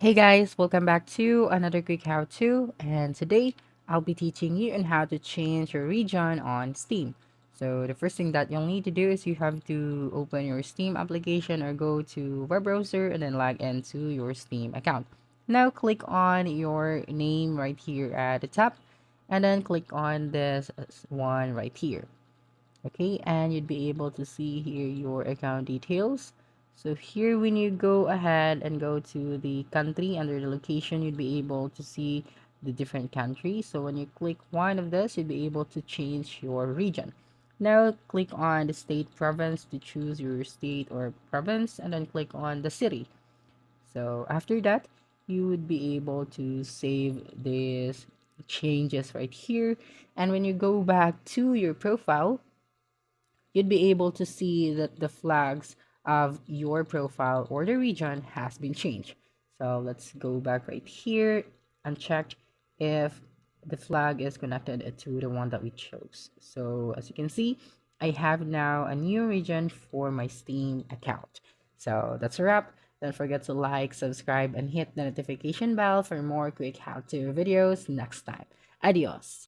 Hey guys, welcome back to another quick how-to, and today I'll be teaching you on how to change your region on Steam. So the first thing that you'll need to do is you have to open your Steam application or go to web browser and then log into your Steam account. Now click on your name right here at the top and then click on this one right here. Okay, and you'd be able to see here your account details. So here when you go ahead and go to the country under the location, you'd be able to see the different countries. So when you click one of this, you'd be able to change your region. Now click on the state province to choose your state or province, and then click on the city. So after that, you would be able to save these changes right here. And when you go back to your profile, you'd be able to see that the flags of your profile or the region has been changed. So let's go back right here and check if the flag is connected to the one that we chose. So as you can see, I have now a new region for my Steam account. So that's a wrap. Don't forget to like, subscribe, and hit the notification bell for more quick how-to videos next time. Adios.